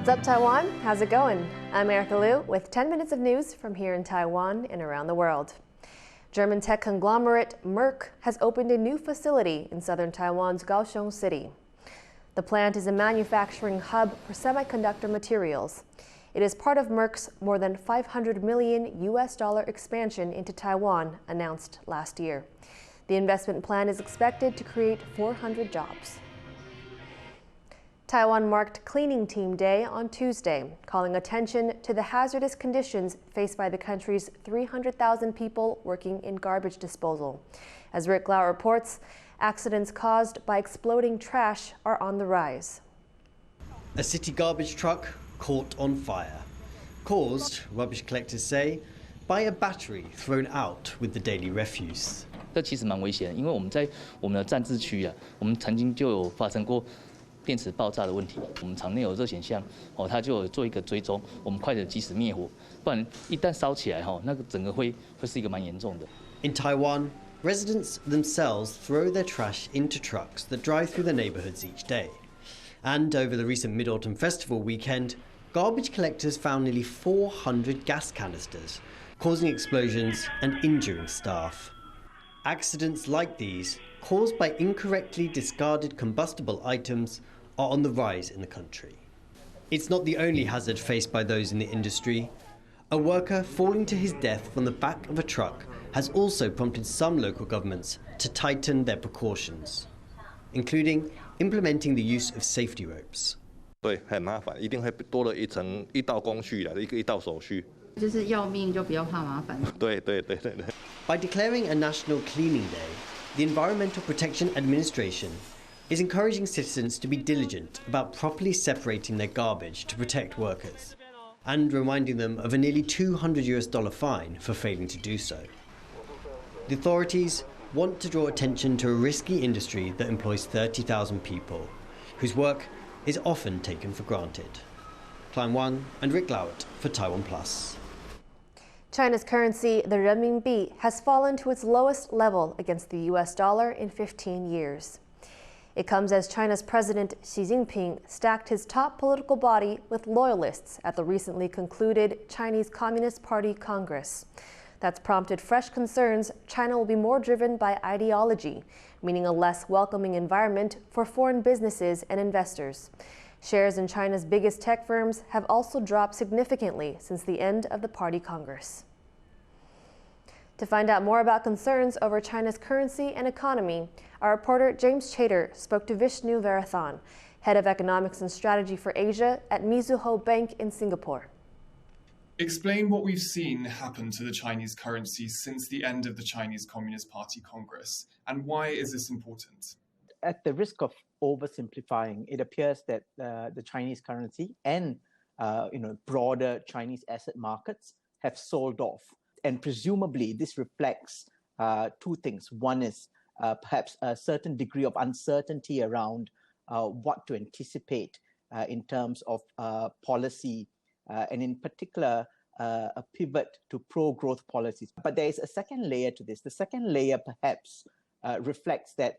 What's up, Taiwan? How's it going? I'm Erika Liu with 10 minutes of news from here in Taiwan and around the world. German tech conglomerate Merck has opened a new facility in southern Taiwan's Kaohsiung city. The plant is a manufacturing hub for semiconductor materials. It is part of Merck's more than $500 million expansion into Taiwan announced last year. The investment plan is expected to create 400 jobs. Taiwan marked Cleaning Team Day on Tuesday, calling attention to the hazardous conditions faced by the country's 300,000 people working in garbage disposal. As Rick Lau reports, accidents caused by exploding trash are on the rise. A city garbage truck caught on fire, caused, rubbish collectors say, by a battery thrown out with the daily refuse. 这其实蛮危险的，因为我们在我们的站置区啊，我们曾经就有发生过电池爆炸的问题。我们场内有热显像，它就有做一个追踪，我们快点及时灭火，不然一旦烧起来那个整个会是一个蛮严重的。In Taiwan, residents themselves throw their trash into trucks that drive through the neighborhoods each day. And over the recent Mid-Autumn Festival weekend, garbage collectors found nearly 400 gas canisters, causing explosions and injuring staff. Accidents like these, caused by incorrectly discarded combustible items, are on the rise in the country. It's not the only hazard faced by those in the industry. A worker falling to his death from the back of a truck has also prompted some local governments to tighten their precautions, including implementing the use of safety ropes. 对，很麻烦，一定会多了一道工序的，一道手续。就是要命就不要怕麻烦。对。By declaring a National Cleaning Day, the Environmental Protection Administration is encouraging citizens to be diligent about properly separating their garbage to protect workers, and reminding them of a nearly $200 fine for failing to do so. The authorities want to draw attention to a risky industry that employs 30,000 people, whose work is often taken for granted. Klein Wang and Rick Lowett for TaiwanPlus. China's currency, the renminbi, has fallen to its lowest level against the US dollar in 15 years. It comes as China's President Xi Jinping stacked his top political body with loyalists at the recently concluded Chinese Communist Party Congress. That's prompted fresh concerns China will be more driven by ideology, meaning a less welcoming environment for foreign businesses and investors. Shares in China's biggest tech firms have also dropped significantly since the end of the party congress. To find out more about concerns over China's currency and economy, our reporter James Chater spoke to Vishnu Varathan, head of economics and strategy for Asia at Mizuho Bank in Singapore. Explain what we've seen happen to the Chinese currency since the end of the Chinese Communist Party Congress, and why is this important? At the risk of oversimplifying, it appears that the Chinese currency and broader Chinese asset markets have sold off, and presumably this reflects two things. One is perhaps a certain degree of uncertainty around what to anticipate in terms of policy, and in particular a pivot to pro-growth policies. But there is a second layer to this. The second layer perhaps reflects that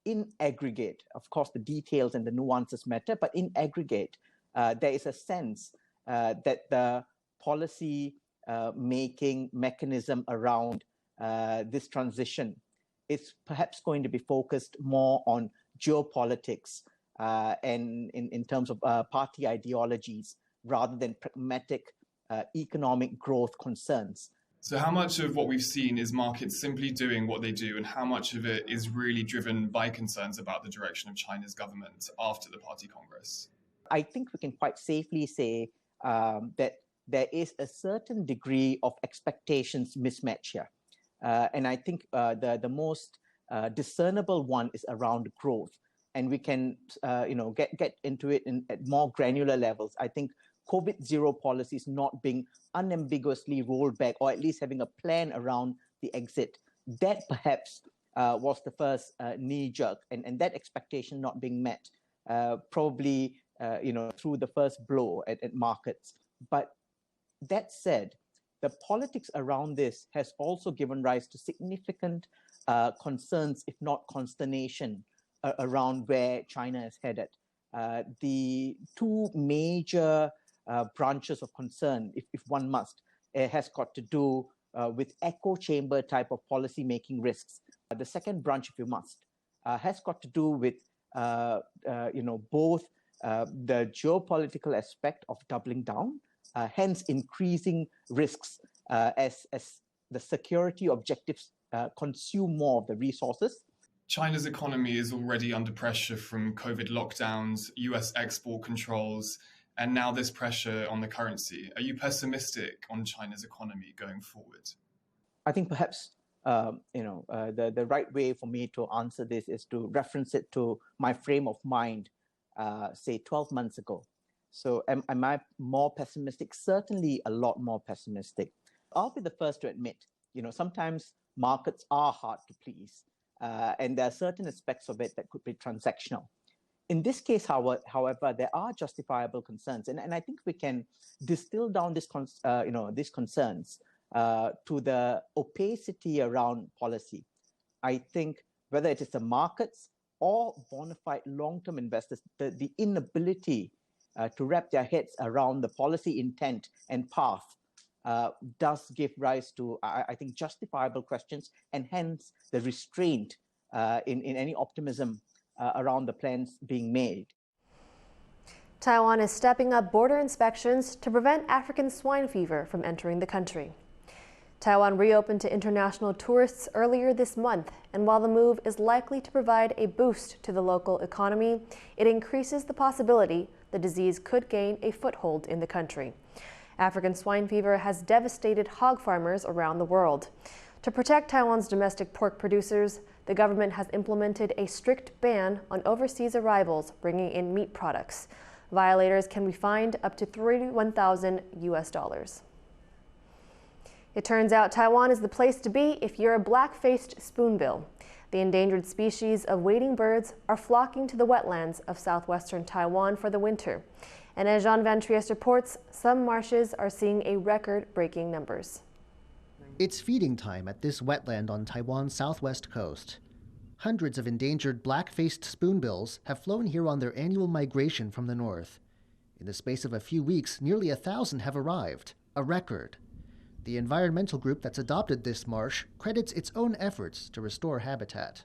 in aggregate, of course, the details and the nuances matter, but in aggregate, there is a sense that the policy making mechanism around this transition is perhaps going to be focused more on geopolitics and in terms of party ideologies rather than pragmatic economic growth concerns. So how much of what we've seen is markets simply doing what they do, and how much of it is really driven by concerns about the direction of China's government after the Party Congress? I think we can quite safely say that there is a certain degree of expectations mismatch here. And I think the most discernible one is around growth. And we can get into it at more granular levels. I think COVID-0 policy is not being unambiguously rolled back, or at least having a plan around the exit. That perhaps was the first knee jerk, and that expectation not being met, probably through the first blow at markets. But that said, the politics around this has also given rise to significant concerns, if not consternation, around where China is headed. the two major branches of concern, if one must, has got to do with echo chamber type of policy making risks. The second branch, if you must, has got to do with both the geopolitical aspect of doubling down, hence increasing risks as the security objectives consume more of the resources. China's economy is already under pressure from COVID lockdowns, US export controls, and now this pressure on the currency. Are you pessimistic on China's economy going forward? I think perhaps the right way for me to answer this is to reference it to my frame of mind, say 12 months ago. So am I more pessimistic? Certainly a lot more pessimistic. I'll be the first to admit, sometimes markets are hard to please, and there are certain aspects of it that could be transactional. In this case, however, there are justifiable concerns, and I think we can distill down these concerns to the opacity around policy. I think whether it is the markets or bona fide long-term investors, the inability to wrap their heads around the policy intent and path does give rise to, I think, justifiable questions, and hence the restraint in any optimism around the plans being made. Taiwan is stepping up border inspections to prevent African swine fever from entering the country. Taiwan reopened to international tourists earlier this month, and while the move is likely to provide a boost to the local economy, it increases the possibility the disease could gain a foothold in the country. African swine fever has devastated hog farmers around the world. To protect Taiwan's domestic pork producers, the government has implemented a strict ban on overseas arrivals bringing in meat products. Violators can be fined up to $31,000. It turns out Taiwan is the place to be if you're a black-faced spoonbill. The endangered species of wading birds are flocking to the wetlands of southwestern Taiwan for the winter. And as Jean Van Trieste reports, some marshes are seeing a record-breaking numbers. It's feeding time at this wetland on Taiwan's southwest coast. Hundreds of endangered black-faced spoonbills have flown here on their annual migration from the north. In the space of a few weeks, nearly 1,000 have arrived, a record. The environmental group that's adopted this marsh credits its own efforts to restore habitat.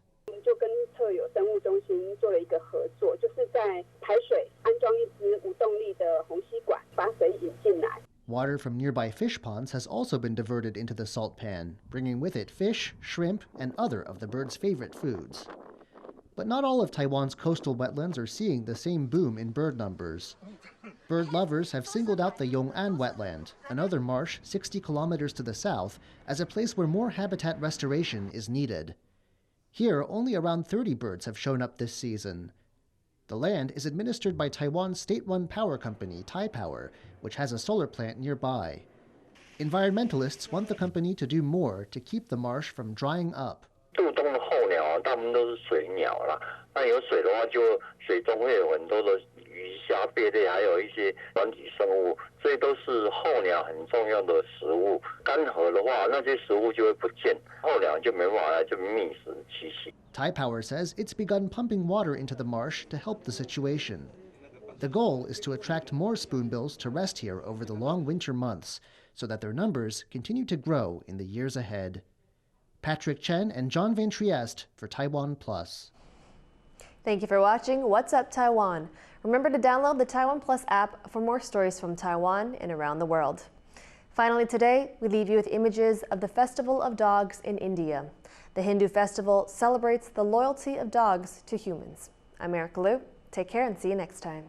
Water from nearby fish ponds has also been diverted into the salt pan, bringing with it fish, shrimp, and other of the birds' favorite foods. But not all of Taiwan's coastal wetlands are seeing the same boom in bird numbers. Bird lovers have singled out the Yong'an wetland, another marsh 60 kilometers to the south, as a place where more habitat restoration is needed. Here, only around 30 birds have shown up this season. The land is administered by Taiwan's state-run power company, Taipower, which has a solar plant nearby. Environmentalists want the company to do more to keep the marsh from drying up. Taipower says it's begun pumping water into the marsh to help the situation. The goal is to attract more spoonbills to rest here over the long winter months, so that their numbers continue to grow in the years ahead. Patrick Chen and John Van Trieste for TaiwanPlus. Thank you for watching What's Up Taiwan. Remember to download the TaiwanPlus app for more stories from Taiwan and around the world. Finally today, we leave you with images of the Festival of Dogs in India. The Hindu festival celebrates the loyalty of dogs to humans. I'm Erika Liu. Take care and see you next time.